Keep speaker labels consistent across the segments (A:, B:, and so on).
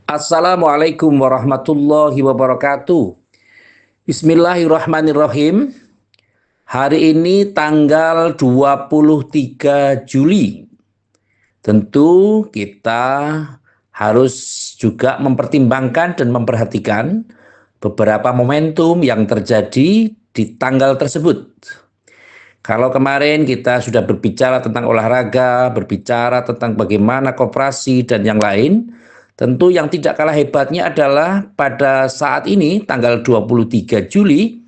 A: Assalamualaikum warahmatullahi wabarakatuh. Bismillahirrahmanirrahim. Hari ini tanggal 23 Juli. Tentu kita harus juga mempertimbangkan dan memperhatikan beberapa momentum yang terjadi di tanggal tersebut. Kalau kemarin kita sudah berbicara tentang olahraga, berbicara tentang bagaimana koperasi dan yang lain, tentu yang tidak kalah hebatnya adalah pada saat ini tanggal 23 Juli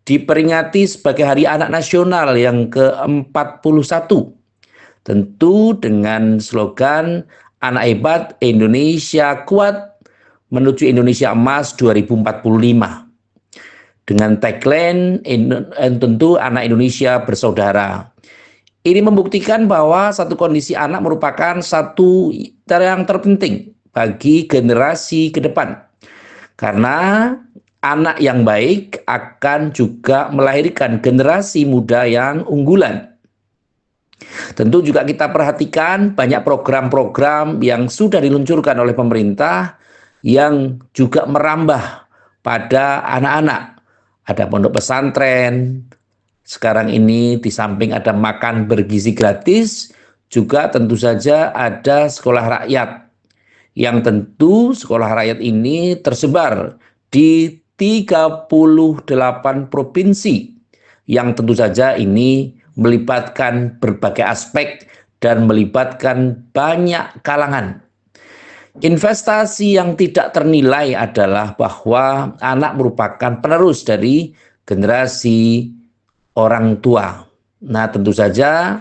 A: diperingati sebagai Hari Anak Nasional yang ke-41. Tentu dengan slogan Anak Hebat Indonesia Kuat menuju Indonesia Emas 2045. Dengan tagline tentu anak Indonesia bersaudara. Ini membuktikan bahwa satu kondisi anak merupakan satu yang terpenting bagi generasi ke depan. Karena anak yang baik akan juga melahirkan generasi muda yang unggulan. Tentu juga kita perhatikan banyak program-program yang sudah diluncurkan oleh pemerintah yang juga merambah pada anak-anak. Ada pondok pesantren, sekarang ini di samping ada makan bergizi gratis, juga tentu saja ada sekolah rakyat. Yang tentu sekolah rakyat ini tersebar di 38 provinsi. Yang tentu saja ini melibatkan berbagai aspek dan melibatkan banyak kalangan. Investasi yang tidak ternilai adalah bahwa anak merupakan penerus dari generasi orang tua. Nah, tentu saja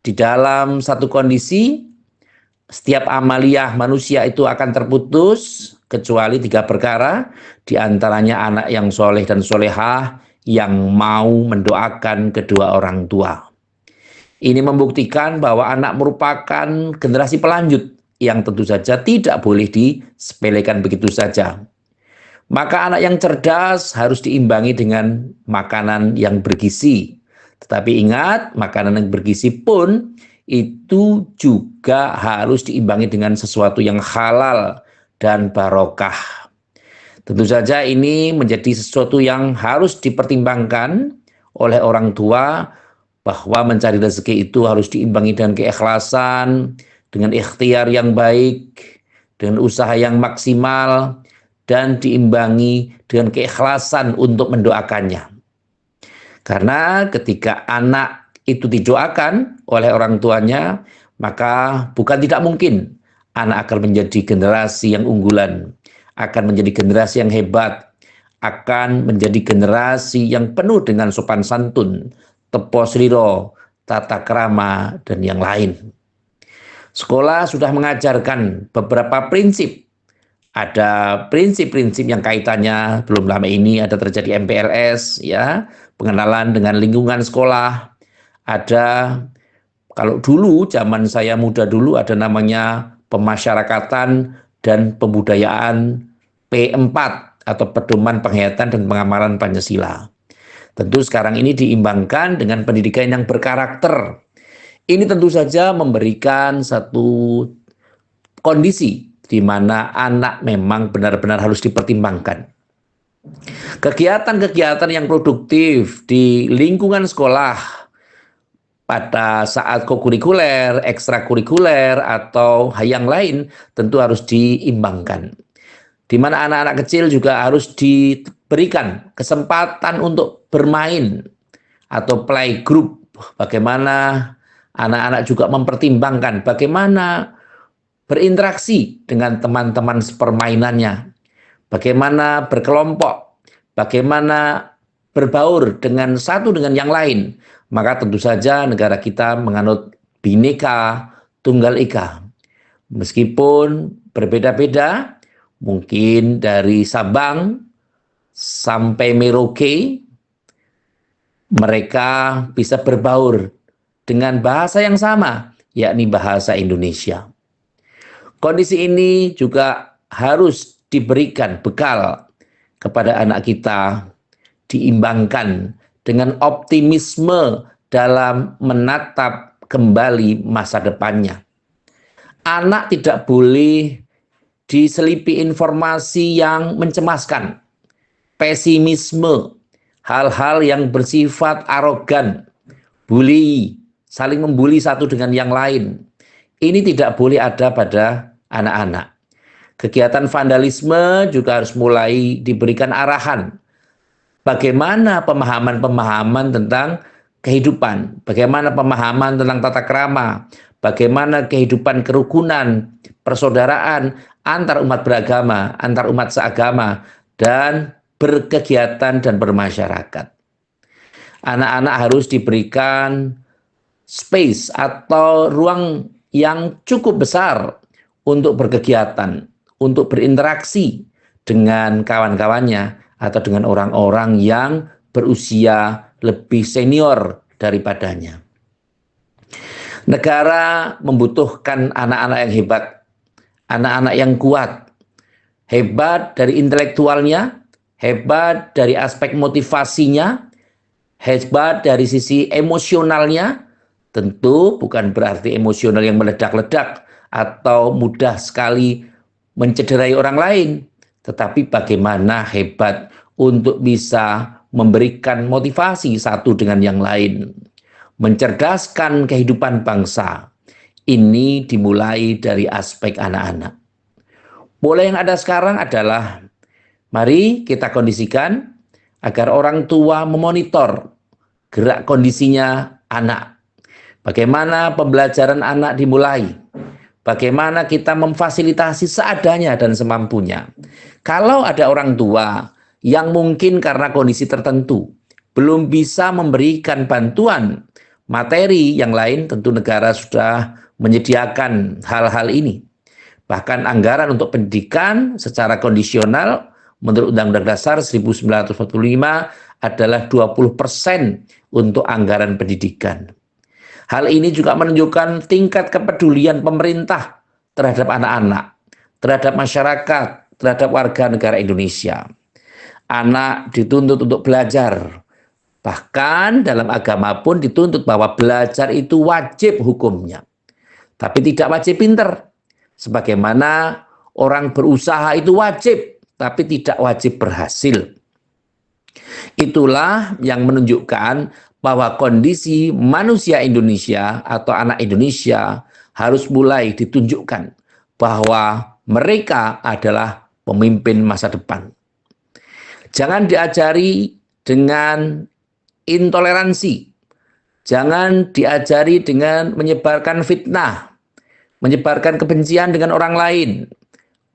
A: di dalam satu kondisi setiap amaliyah manusia itu akan terputus kecuali 3 perkara, diantaranya anak yang soleh dan solehah yang mau mendoakan kedua orang tua. Ini membuktikan bahwa anak merupakan generasi pelanjut yang tentu saja tidak boleh disepelekan begitu saja. Maka anak yang cerdas harus diimbangi dengan makanan yang bergizi. Tetapi ingat, makanan yang bergizi pun itu juga harus diimbangi dengan sesuatu yang halal dan barokah. Tentu saja ini menjadi sesuatu yang harus dipertimbangkan oleh orang tua, bahwa mencari rezeki itu harus diimbangi dengan keikhlasan, dengan ikhtiar yang baik, dengan usaha yang maksimal, dan diimbangi dengan keikhlasan untuk mendoakannya. Karena ketika anak itu didoakan oleh orang tuanya, maka bukan tidak mungkin anak akan menjadi generasi yang unggulan, akan menjadi generasi yang hebat, akan menjadi generasi yang penuh dengan sopan santun, tepo sriro, tata krama, dan yang lain. Sekolah sudah mengajarkan beberapa prinsip. Ada prinsip-prinsip yang kaitannya belum lama ini ada terjadi MPLS, ya, pengenalan dengan lingkungan sekolah. Ada, kalau dulu zaman saya muda dulu ada namanya pemasyarakatan dan pembudayaan P4 atau pedoman penghayatan dan pengamalan Pancasila. Tentu sekarang ini diimbangkan dengan pendidikan yang berkarakter. Ini tentu saja memberikan satu kondisi di mana anak memang benar-benar harus dipertimbangkan. Kegiatan-kegiatan yang produktif di lingkungan sekolah pada saat kokurikuler, ekstrakurikuler, atau yang lain tentu harus diimbangkan. Di mana anak-anak kecil juga harus diberikan kesempatan untuk bermain atau play group. Bagaimana anak-anak juga mempertimbangkan bagaimana berinteraksi dengan teman-teman sepermainannya, bagaimana berkelompok, bagaimana berbaur dengan satu dengan yang lain. Maka tentu saja negara kita menganut Bhinneka Tunggal Ika. Meskipun berbeda-beda, mungkin dari Sabang sampai Merauke, mereka bisa berbaur dengan bahasa yang sama, yakni bahasa Indonesia. Kondisi ini juga harus diberikan bekal kepada anak kita, diimbangkan dengan optimisme dalam menatap kembali masa depannya. Anak tidak boleh diselipi informasi yang mencemaskan, pesimisme, hal-hal yang bersifat arogan, bully, saling membuli satu dengan yang lain. Ini tidak boleh ada pada anak-anak. Kegiatan vandalisme juga harus mulai diberikan arahan. Bagaimana pemahaman-pemahaman tentang kehidupan, bagaimana pemahaman tentang tata krama, bagaimana kehidupan kerukunan, persaudaraan antar umat beragama, antar umat seagama, dan berkegiatan dan bermasyarakat. Anak-anak harus diberikan space atau ruang yang cukup besar untuk berkegiatan, untuk berinteraksi dengan kawan-kawannya atau dengan orang-orang yang berusia lebih senior daripadanya. Negara membutuhkan anak-anak yang hebat, anak-anak yang kuat, hebat dari intelektualnya, hebat dari aspek motivasinya, hebat dari sisi emosionalnya. Tentu bukan berarti emosional yang meledak-ledak atau mudah sekali mencederai orang lain, tetapi bagaimana hebat untuk bisa memberikan motivasi satu dengan yang lain, mencerdaskan kehidupan bangsa. Ini dimulai dari aspek anak-anak. Pola yang ada sekarang adalah mari kita kondisikan agar orang tua memonitor gerak kondisinya anak. Bagaimana pembelajaran anak dimulai? Bagaimana kita memfasilitasi seadanya dan semampunya. Kalau ada orang tua yang mungkin karena kondisi tertentu belum bisa memberikan bantuan materi yang lain, tentu negara sudah menyediakan hal-hal ini. Bahkan anggaran untuk pendidikan secara kondisional menurut Undang-Undang Dasar 1945 adalah 20% untuk anggaran pendidikan. Hal ini juga menunjukkan tingkat kepedulian pemerintah terhadap anak-anak, terhadap masyarakat, terhadap warga negara Indonesia. Anak dituntut untuk belajar. Bahkan dalam agama pun dituntut bahwa belajar itu wajib hukumnya. Tapi tidak wajib pinter. Sebagaimana orang berusaha itu wajib, tapi tidak wajib berhasil. Itulah yang menunjukkan bahwa kondisi manusia Indonesia atau anak Indonesia harus mulai ditunjukkan bahwa mereka adalah pemimpin masa depan. Jangan diajari dengan intoleransi, jangan diajari dengan menyebarkan fitnah, menyebarkan kebencian dengan orang lain,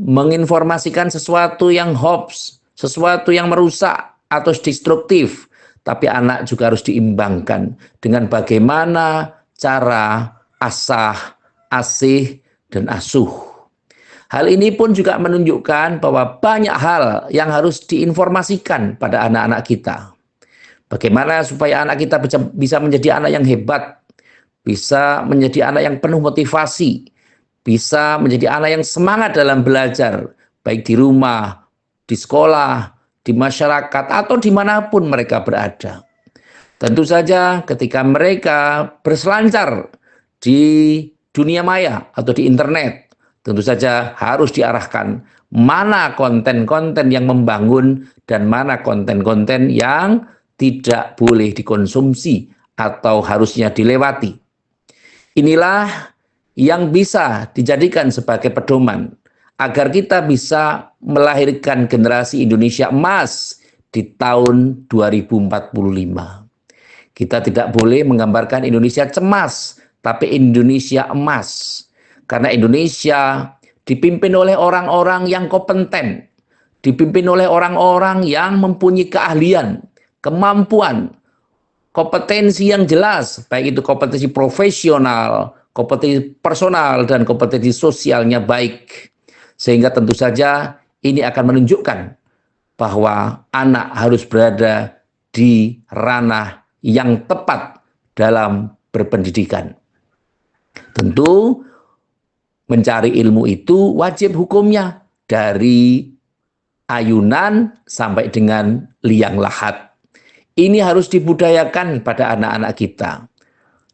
A: menginformasikan sesuatu yang hoax, sesuatu yang merusak atau destruktif. Tapi anak juga harus diimbangkan dengan bagaimana cara asah, asih, dan asuh. Hal ini pun juga menunjukkan bahwa banyak hal yang harus diinformasikan pada anak-anak kita. Bagaimana supaya anak kita bisa menjadi anak yang hebat, bisa menjadi anak yang penuh motivasi, bisa menjadi anak yang semangat dalam belajar, baik di rumah, di sekolah, di masyarakat, atau dimanapun mereka berada. Tentu saja ketika mereka berselancar di dunia maya atau di internet, tentu saja harus diarahkan mana konten-konten yang membangun dan mana konten-konten yang tidak boleh dikonsumsi atau harusnya dilewati. Inilah yang bisa dijadikan sebagai pedoman agar kita bisa melahirkan generasi Indonesia emas di tahun 2045. Kita tidak boleh menggambarkan Indonesia cemas, tapi Indonesia emas. Karena Indonesia dipimpin oleh orang-orang yang kompeten, dipimpin oleh orang-orang yang mempunyai keahlian, kemampuan, kompetensi yang jelas, baik itu kompetensi profesional, kompetensi personal, dan kompetensi sosialnya baik. Sehingga tentu saja ini akan menunjukkan bahwa anak harus berada di ranah yang tepat dalam berpendidikan. Tentu mencari ilmu itu wajib hukumnya dari ayunan sampai dengan liang lahat. Ini harus dibudayakan pada anak-anak kita.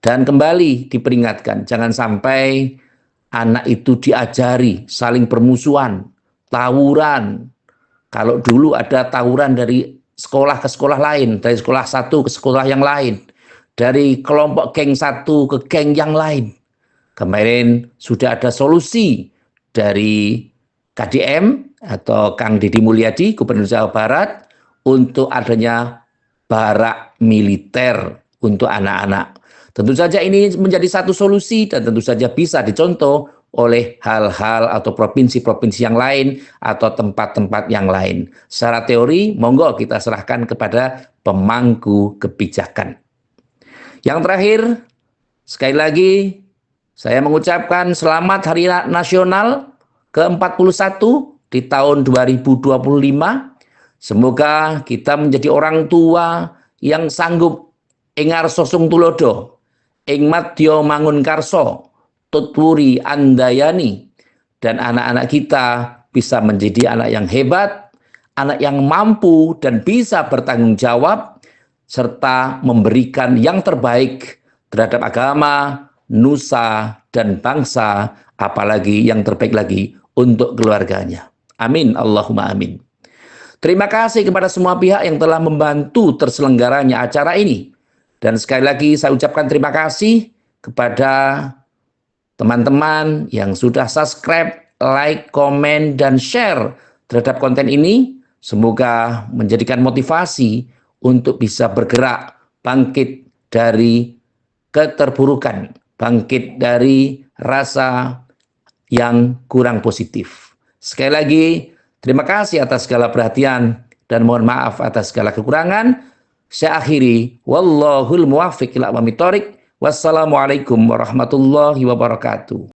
A: Dan kembali diperingatkan, jangan sampai anak itu diajari saling bermusuhan, tawuran. Kalau dulu ada tawuran dari sekolah ke sekolah lain, dari sekolah satu ke sekolah yang lain, dari kelompok geng satu ke geng yang lain. Kemarin sudah ada solusi dari KDM atau Kang Deddy Mulyadi, Gubernur Jawa Barat, untuk adanya barak militer untuk anak-anak. Tentu saja ini menjadi satu solusi dan tentu saja bisa dicontoh oleh hal-hal atau provinsi-provinsi yang lain atau tempat-tempat yang lain. Secara teori, monggo kita serahkan kepada pemangku kebijakan. Yang terakhir, sekali lagi, saya mengucapkan selamat Hari Nasional ke-41 di tahun 2025. Semoga kita menjadi orang tua yang sanggup ingar sosung tulodo, ing madya mangun karso, tutwuri andayani, dan anak-anak kita bisa menjadi anak yang hebat, anak yang mampu dan bisa bertanggung jawab, serta memberikan yang terbaik terhadap agama, nusa, dan bangsa, apalagi yang terbaik lagi untuk keluarganya. Amin, Allahumma amin. Terima kasih kepada semua pihak yang telah membantu terselenggaranya acara ini. Dan sekali lagi saya ucapkan terima kasih kepada teman-teman yang sudah subscribe, like, komen, dan share terhadap konten ini. Semoga menjadikan motivasi untuk bisa bergerak, bangkit dari keterburukan, bangkit dari rasa yang kurang positif. Sekali lagi, terima kasih atas segala perhatian dan mohon maaf atas segala kekurangan. Saya akhiri, wallahul muwaffiq ila aqwamit thoriq. Wassalamualaikum warahmatullahi wabarakatuh.